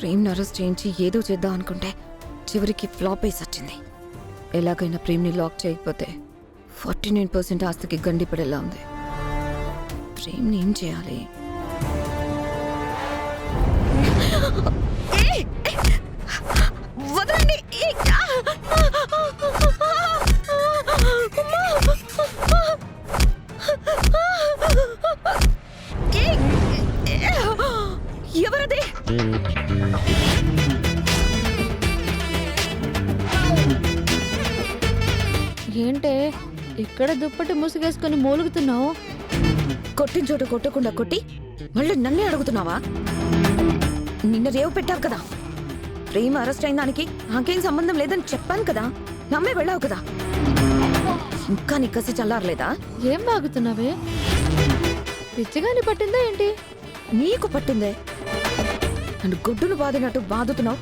ప్రేమ్ని arrest చేయించి ఏదో చేద్దాం అనుకుంటే చివరికి ఫ్లాప్ అయి సచ్చింది. ఎలాగైనా ప్రేమ్ని లాక్ చేయకపోతే 49% ఆస్తికి గండి పడేలా ఉంది. ప్రేమ్ని ఏం చేయాలి? వదలండి! ఎవరది? ఏంటే ఇక్కడ దుప్పటి ముసుగేసుకుని మూలుగుతున్నావు? కొట్టిన చోట కొట్టకుండా కొట్టి మళ్ళీ నన్నే అడుగుతున్నావా? నిన్న రేవు పెట్టావు కదా, ప్రేమ అరెస్ట్ అయిన దానికి నాకేం సంబంధం లేదని చెప్పాను కదా, నమ్మే వెళ్ళావు కదా. ఇంకా నీ కసి చల్లారలేదా? ఏం బాగుతున్నావే? పిచ్చిగాని పట్టిందా ఏంటి? నీకు పట్టిందే. నన్ను గొడ్డును బాదినట్టు బాదుతున్నావు.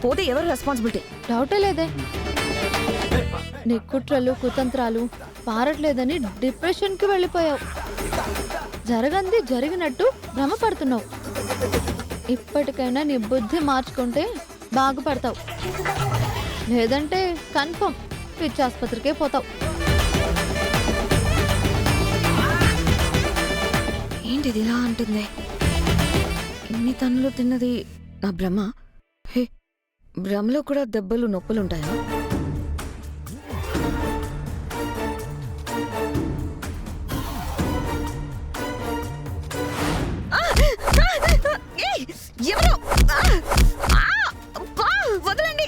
పోతే ఎవరు రెస్పాన్సిబిలిటీ? డౌటే లేదే. నీ కుట్రలు కుతంత్రాలు పారట్లేదని డిప్రెషన్కి వెళ్ళిపోయావు. జరగంది జరిగినట్టు భ్రమ పడుతున్నావు. ఇప్పటికైనా నీ బుద్ధి మార్చుకుంటే బాగుపడతావు, లేదంటే కన్ఫర్మ్ పిచ్చి ఆసుపత్రికే పోతావు. ఏంటిది ఇలా అంటుంది? ఇన్ని తన్నులు తిన్నది నా భ్రమ? హే, భ్రమలో కూడా దెబ్బలు నొప్పులుంటాయా? ఎవరు? వదలండి!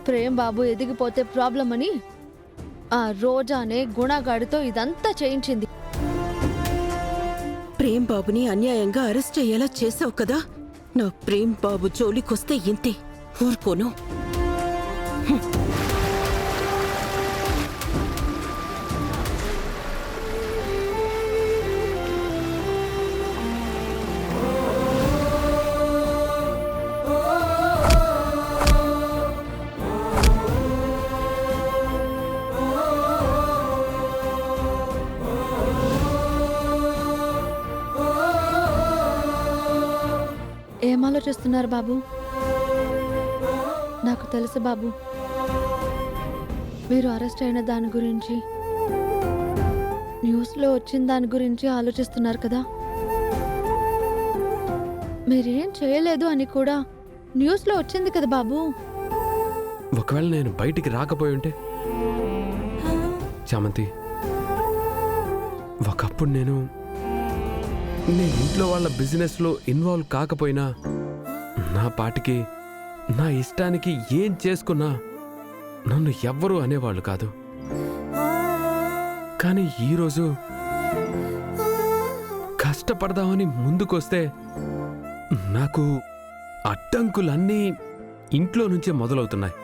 ప్రేమ్ బాబు ఎదిగిపోతే ప్రాబ్లం అని ఆ రోజానే గుణగాడితో ఇదంతా చేయించింది. ప్రేమ్ బాబుని అన్యాయంగా అరెస్ట్ అయ్యేలా చేసావు కదా. నా ప్రేమ్ బాబు జోలికొస్తే ఇంతే, ఊరుకోను. ఏం ఆలోచిస్తున్నారు బాబు? నాకు తెలుసు బాబు, మీరు అరెస్ట్ అయిన దాని గురించి, న్యూస్లో వచ్చిన దాని గురించి ఆలోచిస్తున్నారు కదా. మీరేం చేయలేదు అని కూడా న్యూస్లో వచ్చింది కదా బాబు. ఒకవేళ నేను బయటికి రాకపోయి ఉంటే చామంతి, ఒకప్పుడు నేను ఇంట్లో వాళ్ళ బిజినెస్లో ఇన్వాల్వ్ కాకపోయినా నా పాటికి నా ఇష్టానికి ఏం చేసుకున్నా నన్ను ఎవ్వరూ అనేవాళ్ళు కాదు. కానీ ఈరోజు కష్టపడదామని ముందుకొస్తే నాకు అడ్డంకులన్నీ ఇంట్లో నుంచే మొదలవుతున్నాయి.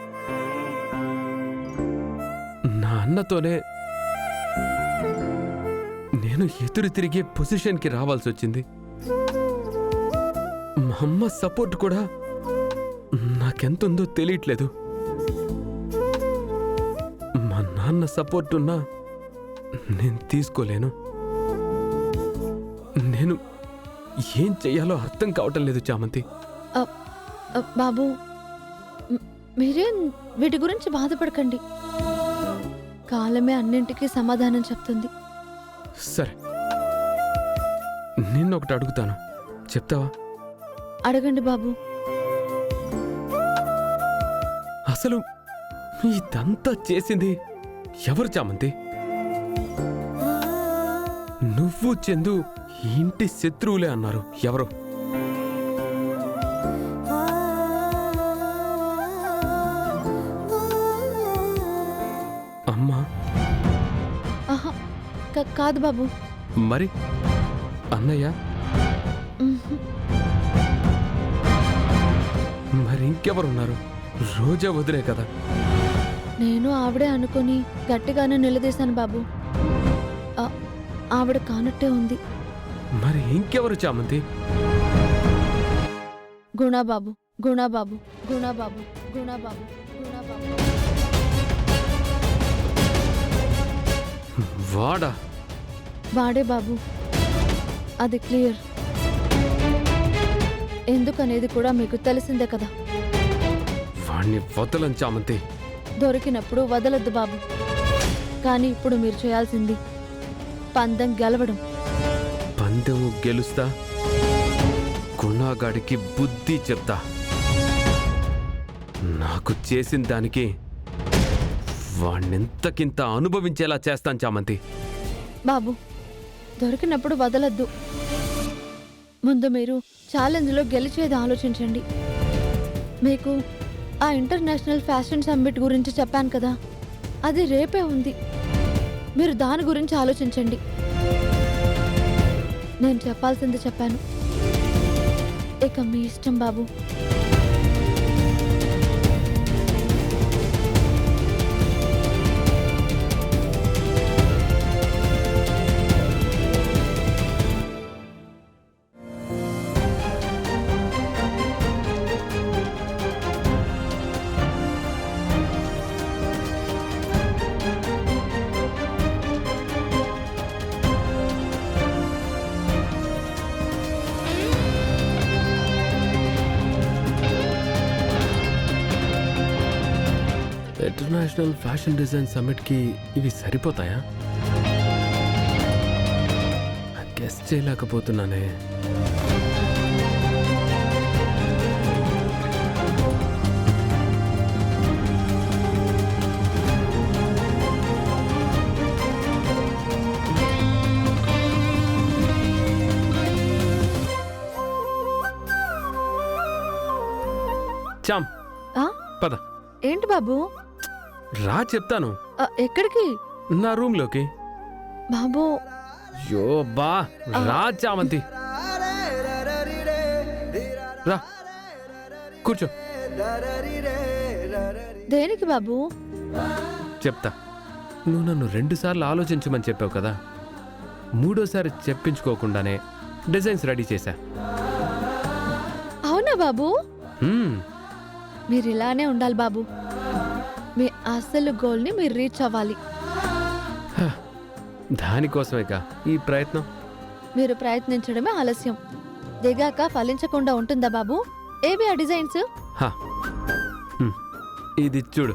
నా అన్నతోనే నేను ఎదురు తిరిగే పొజిషన్కి రావాల్సి వచ్చింది. మా అమ్మ సపోర్ట్ కూడా నాకెంతుందో తెలియట్లేదు. మా నాన్న సపోర్ట్ ఉన్నా నేను తీసుకోలేను. నేను ఏం చెయ్యాలో అర్థం కావటం లేదు చామంతి. బాబు, మీరేం వీటి గురించి బాధపడకండి. కాలమే అన్నింటికీ సమాధానం చెప్తుంది. సరే, నిన్నొకటి అడుగుతాను, చెప్తావా? అడగండి బాబు. అసలు ఇదంతా చేసింది ఎవరు చామంతి? నువ్వు చందు ఇంటి శత్రువులే అన్నారు. ఎవరు? అమ్మా? ఆహా, కాదు బాబు. మరి అన్నయ్య? మరి ఇంకెవరున్నారు? రోజా వదిలే కదా. నేను ఆవిడే అనుకుని గట్టిగానే నిలదీశాను బాబు. ఆవిడ కానట్టే ఉంది. మరి ఇంకెవరు చామంతి? గుణాబాబు, గుణాబాబు, గుణాబాబు, గుణాబాబు, గుణాబాబు. వాడా? వాడే బాబు, అది క్లియర్. ఎందుకనేది కూడా మీకు తెలిసిందే కదా. వాణ్ణి వదలం చామంతి. దొరికినప్పుడు వదలొద్దు బాబు. కానీ ఇప్పుడు మీరు చేయాల్సింది పందెం గెలవడం. పందెము గెలుస్తా, గుణాగాడికి బుద్ధి చెప్తా. నాకు చేసిన దానికి వాణ్ణెంతకింత అనుభవించేలా చేస్తాను చామంతి. బాబు, దొరికినప్పుడు వదలొద్దు. ముందు మీరు ఛాలెంజ్లో గెలిచేది ఆలోచించండి. మీకు ఆ ఇంటర్నేషనల్ ఫ్యాషన్ సమ్మిట్ గురించి చెప్పాను కదా, అది రేపే ఉంది. మీరు దాని గురించి ఆలోచించండి. నేను చెప్పాల్సింది చెప్పాను, ఇక మీ ఇష్టం బాబు. ఇంటర్నేషనల్ ఫ్యాషన్ డిజైన్ సమ్మిట్కి ఇవి సరిపోతాయా? గెస్ చేయలేకపోతున్నానే. చామ్, ఆ? పద. ఏంటి బాబు? రా చెప్తాను. ఎక్కడికి? నా రూమ్లోకి. బాబు, యో బా, రా చామంతి, రా కూర్చో. దేనికి బాబు? చెప్తా. నువ్వు నన్ను 2 సార్లు ఆలోచించమని చెప్పావు కదా, 3ఓసారి చెప్పించుకోకుండానే డిజైన్స్ రెడీ చేశా. అవునా బాబు? హ్మ్, మీరు ఇలానే ఉండాలి బాబు. మీ అసలు గోల్ని మీరు రీచ్ అవ్వాలి. దానికోసమేగా ఈ ప్రయత్నం. మీరు ప్రయత్నించడమే ఆలస్యం. దిగాక ఫలించకుండా ఉంటుందా బాబు? ఏవి ఆ డిజైన్స్? హా, హ్మ్, ఇది చూడు.